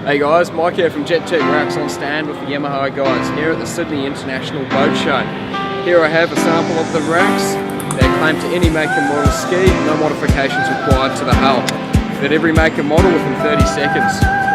Hey guys, Mike here from Jet Tech Racks on stand with the Yamaha guys here at the Sydney International Boat Show. Here I have a sample of the racks. They're claimed to any make and model ski, no modifications required to the hull. Fit every make and model within 30 seconds.